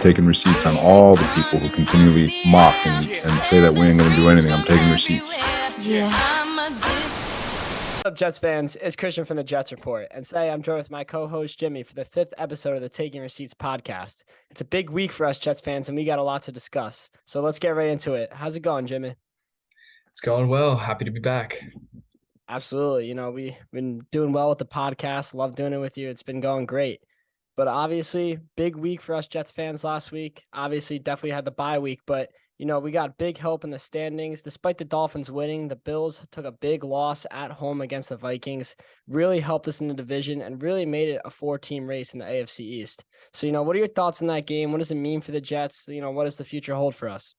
taking receipts on all the people who continually mock and say that we ain't going to do anything. I'm taking receipts. What's up, Jets fans? It's Christian from the Jets Report, and today I'm joined with my co-host Jimmy for the 5th episode of the Taking Receipts podcast. It's a big week for us Jets fans, and we got a lot to discuss. So let's get right into it. How's it going, Jimmy? It's going well. Happy to be back. Absolutely. You know, we've been doing well with the podcast. Love doing it with you. It's been going great. But obviously, big week for us Jets fans last week. Obviously, definitely had the bye week, but you know, we got big help in the standings. Despite the Dolphins winning, the Bills took a big loss at home against the Vikings, really helped us in the division and really made it a 4-team race in the AFC East. So, you know, what are your thoughts on that game? What does it mean for the Jets? You know, what does the future hold for us?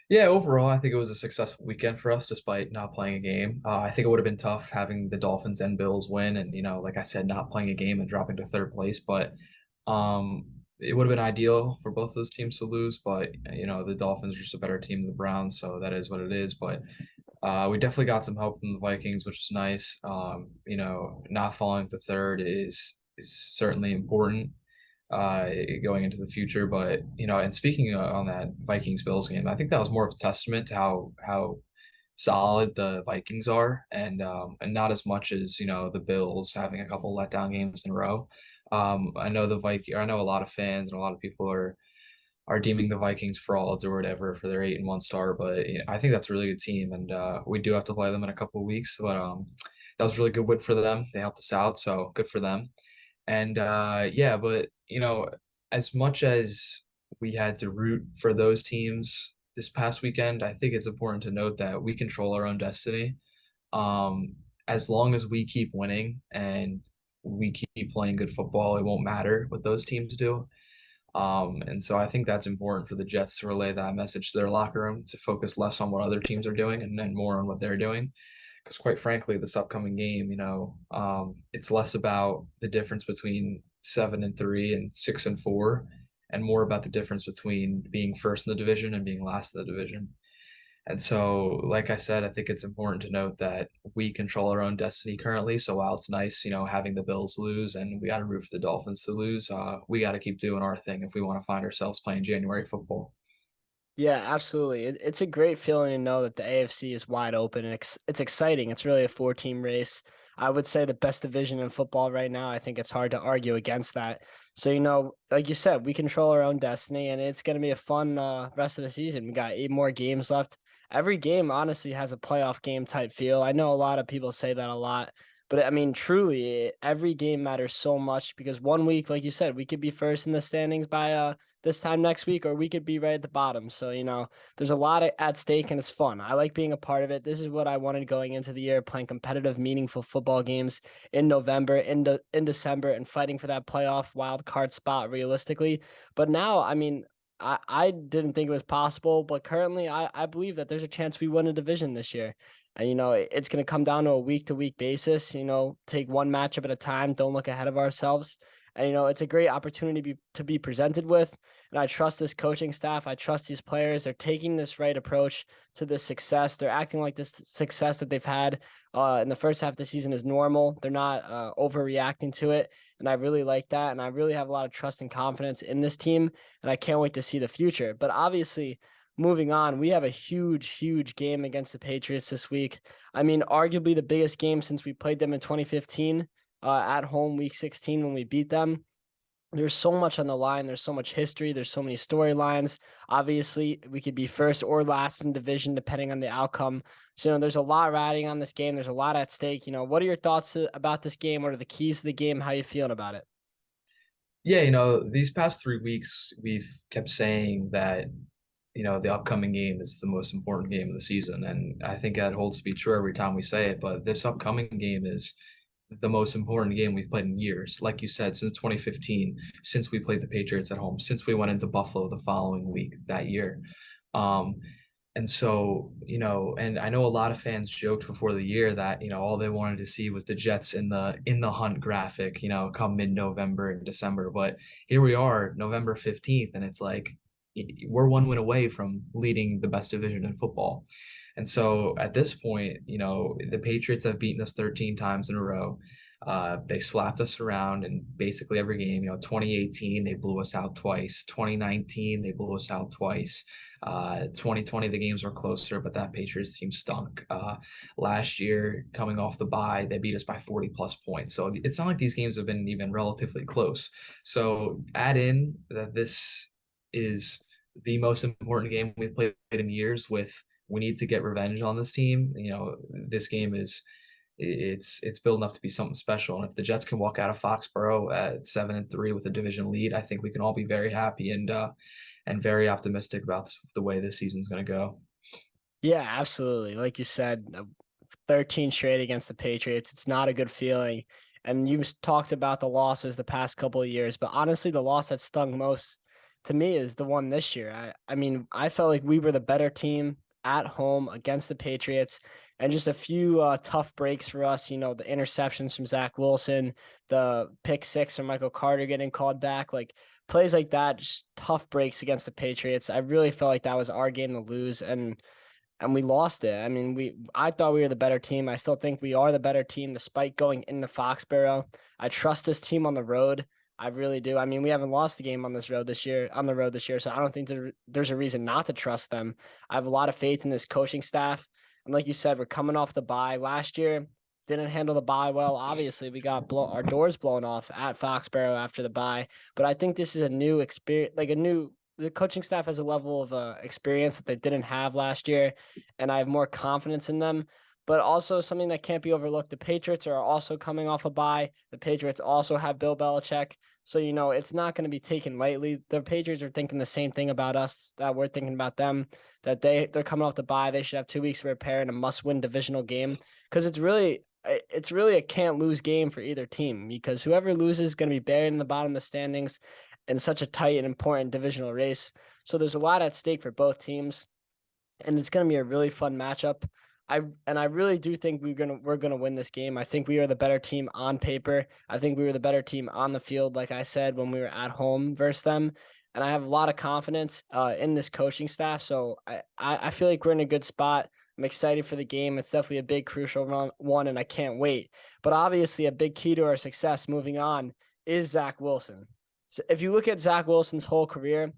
Yeah, overall, I think it was a successful weekend for us despite not playing a game. I think it would have been tough having the Dolphins and Bills win and, like I said, not playing a game and dropping to third place. But um, it would have been ideal for both those teams to lose. But, the Dolphins are just a better team than the Browns. So that is what it is. But we definitely got some help from the Vikings, which is nice. Not falling to third is certainly important uh, going into the future. But and speaking on that Vikings Bills game, I think that was more of a testament to how solid the Vikings are, and not as much as the Bills having a couple letdown games in a row. I know I know a lot of fans and a lot of people are deeming the Vikings frauds or whatever for their 8-1 start, but I think that's a really good team, and we do have to play them in a couple of weeks. But that was a really good win for them. They helped us out, so good for them. And yeah, but as much as we had to root for those teams this past weekend, I think it's important to note that we control our own destiny. Um, as long as we keep winning and we keep playing good football, it won't matter what those teams do. And so I think that's important for the Jets to relay that message to their locker room, to focus less on what other teams are doing and then more on what they're doing. Because quite frankly, this upcoming game, it's less about the difference between 7-3 and 6-4, and more about the difference between being first in the division and being last in the division. And so, like I said, I think it's important to note that we control our own destiny currently. So while it's nice, having the Bills lose and we got to root for the Dolphins to lose, we got to keep doing our thing if we want to find ourselves playing January football. Yeah, absolutely. It's a great feeling to know that the AFC is wide open and it's exciting. It's really a 4-team race. I would say the best division in football right now. I think it's hard to argue against that. So, you know, like you said, we control our own destiny and it's going to be a fun rest of the season. We got 8 more games left. Every game honestly has a playoff game type feel. I know a lot of people say that a lot, but I mean, truly, every game matters so much because one week, like you said, we could be first in the standings by this time next week, or we could be right at the bottom. So, you know, there's a lot at stake and it's fun. I like being a part of it. This is what I wanted going into the year, playing competitive, meaningful football games in November, in December, and fighting for that playoff wild card spot realistically. But now, I mean, I didn't think it was possible, but currently I believe that there's a chance we win a division this year. And, you know, it's going to come down to a week to week basis, you know, take one matchup at a time. Don't look ahead of ourselves. And, you know, it's a great opportunity to be presented with. And I trust this coaching staff. I trust these players. They're taking this right approach to this success. They're acting like this success that they've had in the first half of the season is normal. They're not overreacting to it. And I really like that. And I really have a lot of trust and confidence in this team. And I can't wait to see the future. But obviously, moving on, we have a huge game against the Patriots this week. I mean, arguably the biggest game since we played them in 2015 at home, week 16, when we beat them. There's so much on the line. There's so much history. There's so many storylines. Obviously, we could be first or last in division depending on the outcome. So, you know, there's a lot riding on this game. There's a lot at stake. You know, what are your thoughts about this game? What are the keys to the game? How you feeling about it? Yeah, these past 3 weeks, we've kept saying that the upcoming game is the most important game of the season. And I think that holds to be true every time we say it. But this upcoming game is the most important game we've played in years. Like you said, since 2015, since we played the Patriots at home, since we went into Buffalo the following week that year. Um, and so, and I know a lot of fans joked before the year that, all they wanted to see was the Jets in the hunt graphic, come mid-November and December. But here we are, November 15th, and it's like we're one win away from leading the best division in football. And so at this point, the Patriots have beaten us 13 times in a row. They slapped us around in basically every game. 2018 they blew us out twice. 2019 they blew us out twice. 2020 the games were closer, but that Patriots team stunk. Last year, coming off the bye, they beat us by 40 plus points. So it's not like these games have been even relatively close. So add in that this is the most important game we've played in years. With we need to get revenge on this team. This game is it's building up to be something special. And if the Jets can walk out of Foxborough at 7-3 with a division lead, I think we can all be very happy and very optimistic about the way this season's going to go. Yeah, absolutely. Like you said, 13 straight against the Patriots. It's not a good feeling. And you talked about the losses the past couple of years, but honestly, the loss that stung most to me is the one this year. I mean, I felt like we were the better team at home against the Patriots, and just a few tough breaks for us. The interceptions from Zach Wilson, the pick six from Michael Carter getting called back, like plays like that, just tough breaks against the Patriots. I really felt like that was our game to lose, and we lost it. I mean, I thought we were the better team. I still think we are the better team despite going into Foxborough. I trust this team on the road. I really do. I mean, we haven't lost the game on the road this year, so I don't think there's a reason not to trust them. I have a lot of faith in this coaching staff. And like you said, we're coming off the bye. Last year, didn't handle the bye well. Obviously, we got our doors blown off at Foxborough after the bye. But I think this is a new experience, the coaching staff has a level of experience that they didn't have last year, and I have more confidence in them. But also something that can't be overlooked, the Patriots are also coming off a bye. The Patriots also have Bill Belichick. So, it's not going to be taken lightly. The Patriots are thinking the same thing about us that we're thinking about them, that they're coming off the bye. They should have 2 weeks to prepare in a must-win divisional game, because it's really a can't-lose game for either team, because whoever loses is going to be buried in the bottom of the standings in such a tight and important divisional race. So there's a lot at stake for both teams, and it's going to be a really fun matchup. I really do think we're gonna win this game. I think we are the better team on paper. I think we were the better team on the field, like I said, when we were at home versus them. And I have a lot of confidence in this coaching staff. So I feel like we're in a good spot. I'm excited for the game. It's definitely a big, crucial one, and I can't wait. But obviously, a big key to our success moving on is Zach Wilson. So if you look at Zach Wilson's whole career,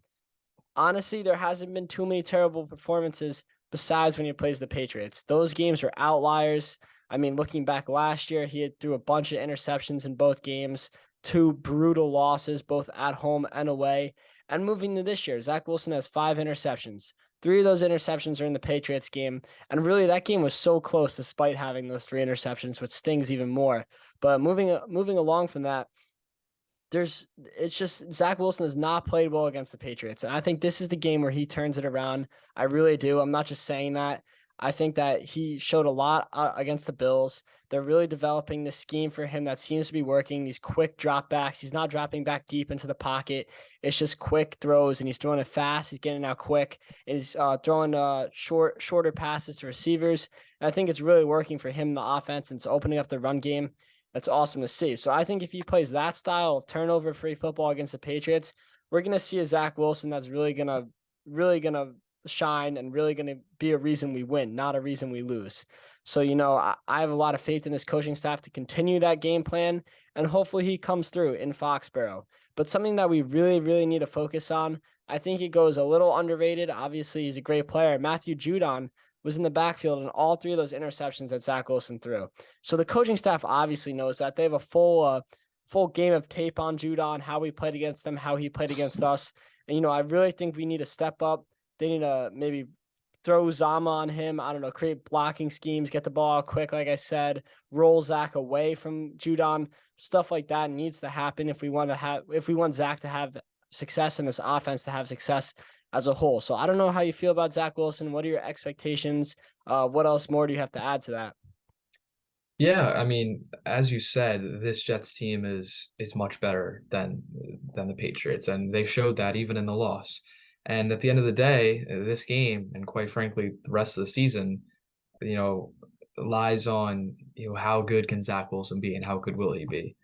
honestly, there hasn't been too many terrible performances besides when he plays the Patriots. Those games are outliers. I mean, looking back last year, he had threw a bunch of interceptions in both games, 2 brutal losses, both at home and away. And moving to this year, Zach Wilson has 5 interceptions. 3 of those interceptions are in the Patriots game. And really, that game was so close despite having those 3 interceptions, which stings even more. But moving along from that, it's just Zach Wilson has not played well against the Patriots. And I think this is the game where he turns it around. I really do. I'm not just saying that. I think that he showed a lot against the Bills. They're really developing this scheme for him that seems to be working. These quick drop backs. He's not dropping back deep into the pocket. It's just quick throws, and he's throwing it fast. He's getting out quick. And he's throwing shorter passes to receivers. And I think it's really working for him in the offense, and it's opening up the run game. That's awesome to see. So I think if he plays that style of turnover-free football against the Patriots, we're going to see a Zach Wilson that's really gonna shine and really going to be a reason we win, not a reason we lose. So, I have a lot of faith in this coaching staff to continue that game plan, and hopefully he comes through in Foxborough. But something that we really, really need to focus on, I think it goes a little underrated. Obviously, he's a great player. Matthew Judon was in the backfield in all 3 of those interceptions that Zach Wilson threw. So the coaching staff obviously knows that. They have a full game of tape on Judon, how we played against them, how he played against us. And, I really think we need to step up. They need to maybe throw Zama on him. I don't know, create blocking schemes, get the ball out quick, like I said, roll Zach away from Judon. Stuff like that needs to happen if we want Zach to have success in this offense, to have success as a whole. So I don't know how you feel about Zach Wilson. What are your expectations? What else more do you have to add to that? Yeah, I mean, as you said, this Jets team is much better than the Patriots, and they showed that even in the loss. And at the end of the day, this game, and quite frankly, the rest of the season, lies on how good can Zach Wilson be and how good will he be.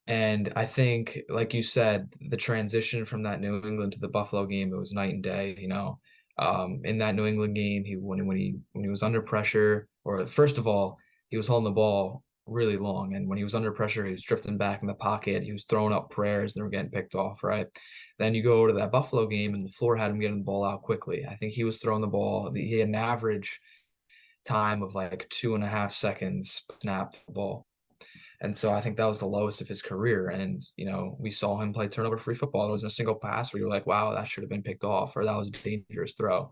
And I think, like you said, the transition from that New England to the Buffalo game, it was night and day. In that New England game, when he was under pressure, or first of all, he was holding the ball really long. And when he was under pressure, he was drifting back in the pocket. He was throwing up prayers and they were getting picked off, right? Then you go to that Buffalo game and LaFleur had him getting the ball out quickly. I think he was throwing the ball. He had an average time of like 2.5 seconds snap the ball. And so I think that was the lowest of his career. And, we saw him play turnover free football. It wasn't a single pass where you're like, wow, that should have been picked off or that was a dangerous throw.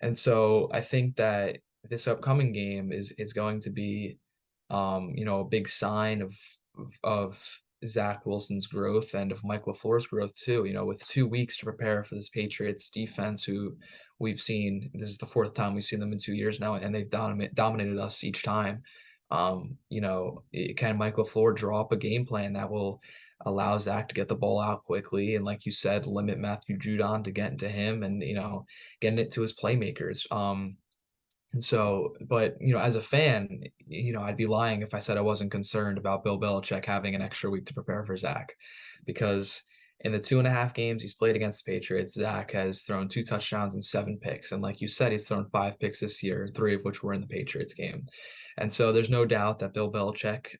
And so I think that this upcoming game is going to be, a big sign of Zach Wilson's growth and of Mike LaFleur's growth too. With 2 weeks to prepare for this Patriots defense, who we've seen, this is the fourth time we've seen them in 2 years now, and they've dominated us each time. Can Mike LaFleur draw up a game plan that will allow Zach to get the ball out quickly and, like you said, limit Matthew Judon to getting to him and getting it to his playmakers. And so, but as a fan, I'd be lying if I said I wasn't concerned about Bill Belichick having an extra week to prepare for Zach, because in the 2.5 games he's played against the Patriots, Zach has thrown 2 touchdowns and 7 picks. And like you said, he's thrown 5 picks this year, 3 of which were in the Patriots game. And so there's no doubt that Bill Belichick,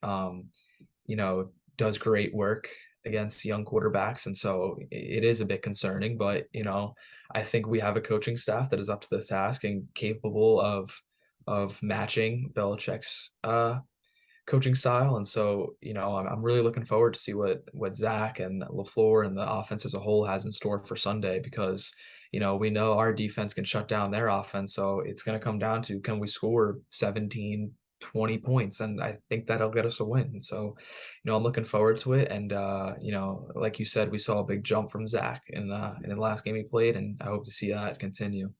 does great work against young quarterbacks. And so it is a bit concerning, but, I think we have a coaching staff that is up to this task and capable of matching Belichick's coaching style. And so, I'm really looking forward to see what Zach and LaFleur and the offense as a whole has in store for Sunday, because, we know our defense can shut down their offense. So it's going to come down to, can we score 17, 20 points? And I think that'll get us a win. And so, I'm looking forward to it. And, like you said, we saw a big jump from Zach in the last game he played, and I hope to see that continue.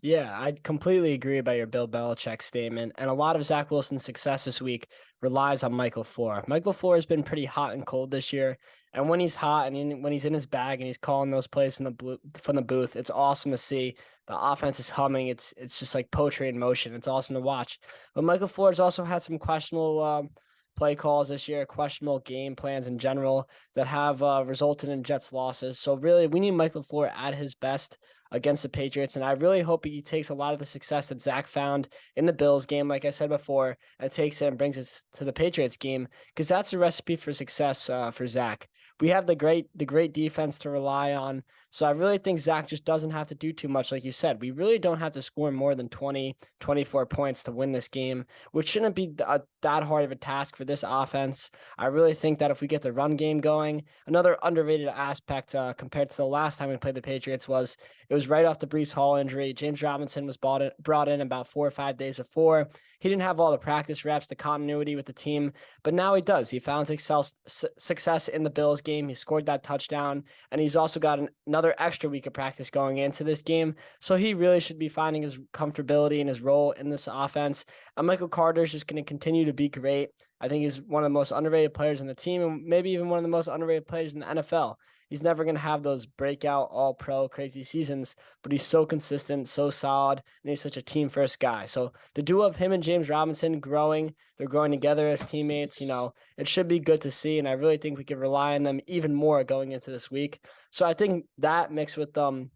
Yeah, I completely agree about your Bill Belichick statement. And a lot of Zach Wilson's success this week relies on Mike LaFleur. Mike LaFleur has been pretty hot and cold this year. And when he's hot and when he's in his bag and he's calling those plays from the booth, it's awesome to see. The offense is humming. It's just like poetry in motion. It's awesome to watch. But Mike LaFleur has also had some questionable play calls this year, questionable game plans in general that have resulted in Jets losses. So really, we need Mike LaFleur at his best against the Patriots. And I really hope he takes a lot of the success that Zach found in the Bills game, like I said before, and takes it and brings it to the Patriots game, because that's the recipe for success for Zach. We have the great defense to rely on. So I really think Zach just doesn't have to do too much. Like you said, we really don't have to score more than 20, 24 points to win this game, which shouldn't be that hard of a task for this offense. I really think that if we get the run game going, another underrated aspect compared to the last time we played the Patriots was it was right off the Breece Hall injury. James Robinson was brought in about 4 or 5 days before. He didn't have all the practice reps, the continuity with the team, but now he does. He found success in the Bills game. He scored that touchdown, and he's also got another extra week of practice going into this game. So he really should be finding his comfortability and his role in this offense. And Michael Carter is just going to continue to be great. I think he's one of the most underrated players on the team, and maybe even one of the most underrated players in the NFL. He's never going to have those breakout all-pro crazy seasons, but he's so consistent, so solid, and he's such a team-first guy. So the duo of him and James Robinson they're growing together as teammates. It should be good to see, and I really think we can rely on them even more going into this week. So I think that mixed with the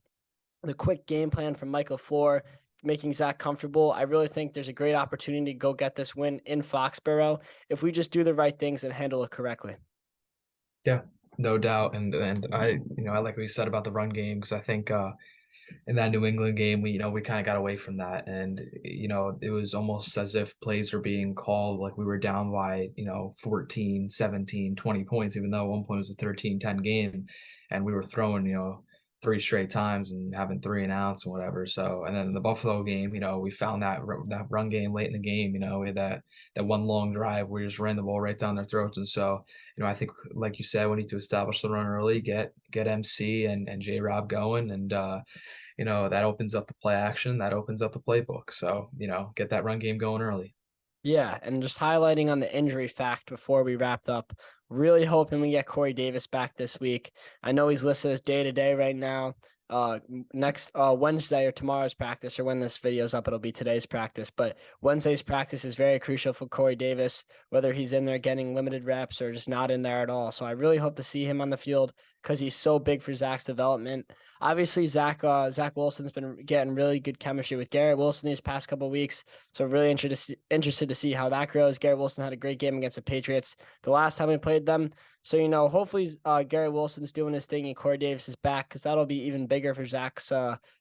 quick game plan from Michael LaFleur, making Zach comfortable, I really think there's a great opportunity to go get this win in Foxborough if we just do the right things and handle it correctly. Yeah, no doubt. And I like what you said about the run game, because I think in that New England game, we kind of got away from that. And, it was almost as if plays were being called like we were down by, 14, 17, 20 points, even though at one point it was a 13-10 game and we were throwing, 3 straight times and having 3 and outs and whatever. So, and then in the Buffalo game, we found that run game late in the game. We had that one long drive where we just ran the ball right down their throats. And so, I think, like you said, we need to establish the run early, get MC and J Rob going, and that opens up the play action, that opens up the playbook. So, get that run game going early. Yeah, and just highlighting on the injury fact before we wrapped up, really hoping we get Corey Davis back this week. I know he's listed as day-to-day right now. Next Wednesday or tomorrow's practice, or when this video's up, it'll be today's practice. But Wednesday's practice is very crucial for Corey Davis, whether he's in there getting limited reps or just not in there at all. So I really hope to see him on the field because he's so big for Zach's development. Obviously, Zach Wilson's been getting really good chemistry with Garrett Wilson these past couple of weeks, so really interested to see how that grows. Garrett Wilson had a great game against the Patriots the last time we played them. So, hopefully Garrett Wilson's doing his thing and Corey Davis is back, because that'll be even bigger for Zach's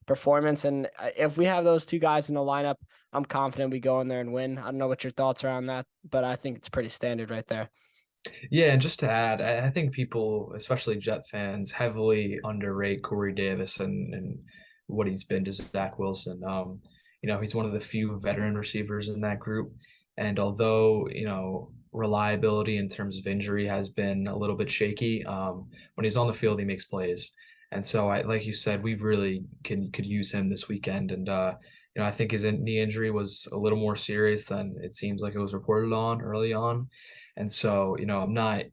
performance. And if we have those two guys in the lineup, I'm confident we go in there and win. I don't know what your thoughts are on that, but I think it's pretty standard right there. Yeah, and just to add, I think people, especially Jet fans, heavily underrate Corey Davis and what he's been to Zach Wilson. He's one of the few veteran receivers in that group. And although, reliability in terms of injury has been a little bit shaky, when he's on the field, he makes plays. And so, like you said, we really could use him this weekend. And I think his knee injury was a little more serious than it seems like it was reported on early on. And so, I'm not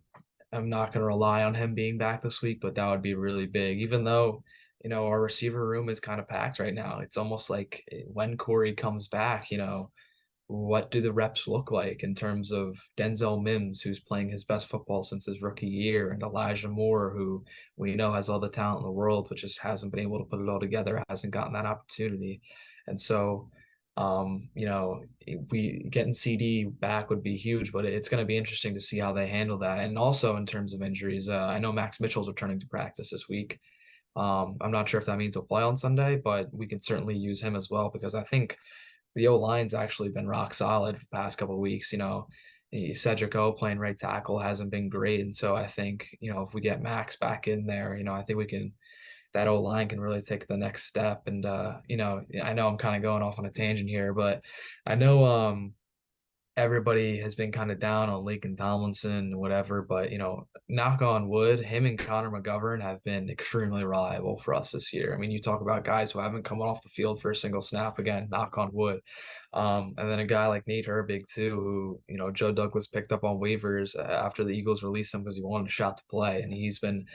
going to rely on him being back this week, but that would be really big. Even though, our receiver room is kind of packed right now. It's almost like when Corey comes back, what do the reps look like in terms of Denzel Mims, who's playing his best football since his rookie year, and Elijah Moore, who we know has all the talent in the world, but just hasn't been able to put it all together, hasn't gotten that opportunity. And so, we getting CD back would be huge, but it's going to be interesting to see how they handle that. And also in terms of injuries, I know Max Mitchell's returning to practice this week. I'm not sure if that means he'll play on Sunday, but we can certainly use him as well, because I think the O-line's actually been rock solid for the past couple of weeks. Cedric O playing right tackle hasn't been great. And so I think, if we get Max back in there, I think that O-line can really take the next step. And, I know I'm kind of going off on a tangent here, but I know everybody has been kind of down on Laken Tomlinson, whatever, but knock on wood, him and Connor McGovern have been extremely reliable for us this year. I mean, you talk about guys who haven't come off the field for a single snap, again, knock on wood. And then a guy like Nate Herbig too, who, Joe Douglas picked up on waivers after the Eagles released him because he wanted a shot to play. And he's been,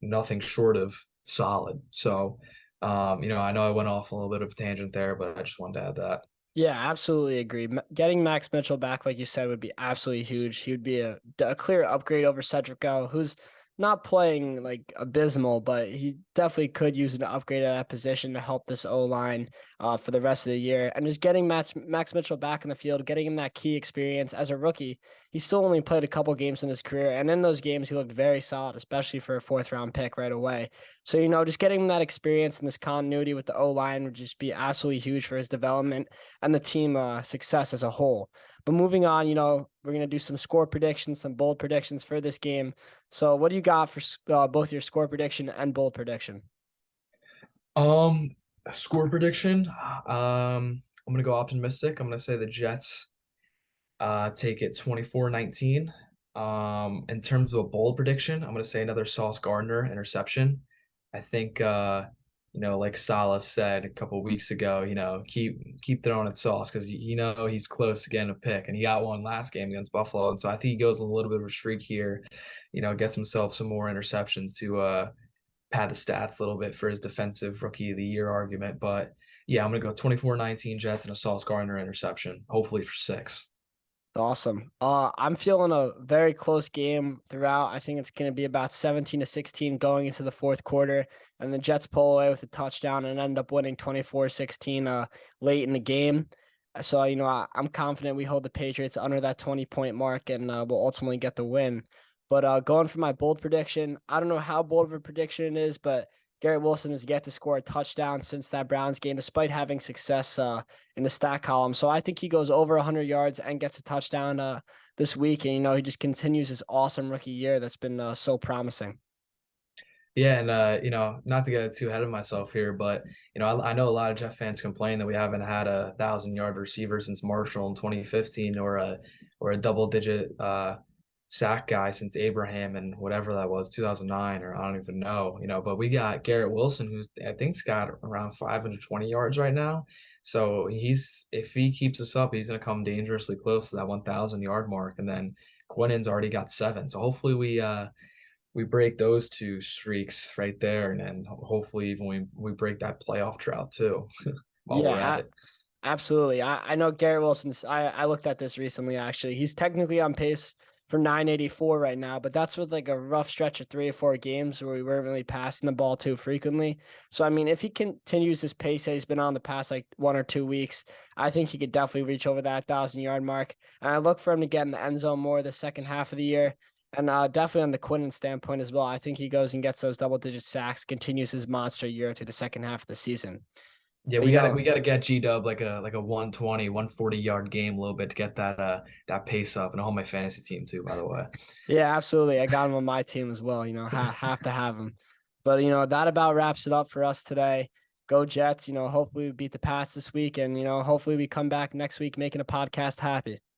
nothing short of solid. So, I know I went off a little bit of a tangent there, but I just wanted to add that. Yeah, absolutely agree. Getting Max Mitchell back, like you said, would be absolutely huge. He would be a clear upgrade over Cedric O, who's not playing like abysmal, but he definitely could use an upgrade at that position to help this O-line for the rest of the year. And just getting Max Mitchell back in the field, getting him that key experience as a rookie. He still only played a couple games in his career, and in those games he looked very solid, especially for a 4th-round pick right away. So, just getting him that experience and this continuity with the O-line would just be absolutely huge for his development and the team success as a whole. But moving on, we're going to do some score predictions, some bold predictions for this game. So what do you got for both your score prediction and bold prediction? Score prediction. I'm going to go optimistic. I'm going to say the Jets take it 24-19. In terms of a bold prediction, I'm going to say another Sauce Gardner interception. I think like Salah said a couple of weeks ago, keep throwing at Sauce, because he's close to getting a pick, and he got one last game against Buffalo. And so I think he goes a little bit of a streak here, gets himself some more interceptions to pad the stats a little bit for his defensive rookie of the year argument. But yeah, I'm gonna go 24-19 Jets and a Sauce Gardner interception, hopefully for 6. Awesome. I'm feeling a very close game throughout. I think it's going to be about 17-16 going into the 4th quarter, and the Jets pull away with a touchdown and end up winning 24-16 late in the game. So, I'm confident we hold the Patriots under that 20-point mark, and we'll ultimately get the win. But going for my bold prediction, I don't know how bold of a prediction it is, but Garrett Wilson has yet to score a touchdown since that Browns game, despite having success in the stat column. So I think he goes over 100 yards and gets a touchdown this week. And, he just continues his awesome rookie year that's been so promising. Yeah, and not to get too ahead of myself here, but I know a lot of Jeff fans complain that we haven't had a 1,000-yard receiver since Marshall in 2015, or a double-digit sack guy since Abraham and whatever that was, 2009, or I don't even know, but we got Garrett Wilson, who's I think's got around 520 yards right now. So if he keeps us up, he's going to come dangerously close to that 1,000-yard mark. And then Quinnen's already got 7. So hopefully we break those 2 streaks right there, and then hopefully even we break that playoff drought too while we're at it. Absolutely. I know Garrett Wilson's, I looked at this recently, actually. He's technically on pace for 984 right now, but that's with like a rough stretch of 3 or 4 games where we weren't really passing the ball too frequently. So, I mean, if he continues this pace that he's been on the past like 1 or 2 weeks, I think he could definitely reach over that 1,000-yard mark. And I look for him to get in the end zone more the second half of the year. And definitely on the Quinnen standpoint as well, I think he goes and gets those double-digit sacks, continues his monster year to the second half of the season. Yeah, But, we gotta get G-Dub like a 120, 140-yard game a little bit to get that pace up, and I hold my fantasy team too, by the way. yeah, absolutely. I got him on my team as well. Have to have him. But that about wraps it up for us today. Go Jets. Hopefully we beat the Pats this week, and hopefully we come back next week making a podcast happy.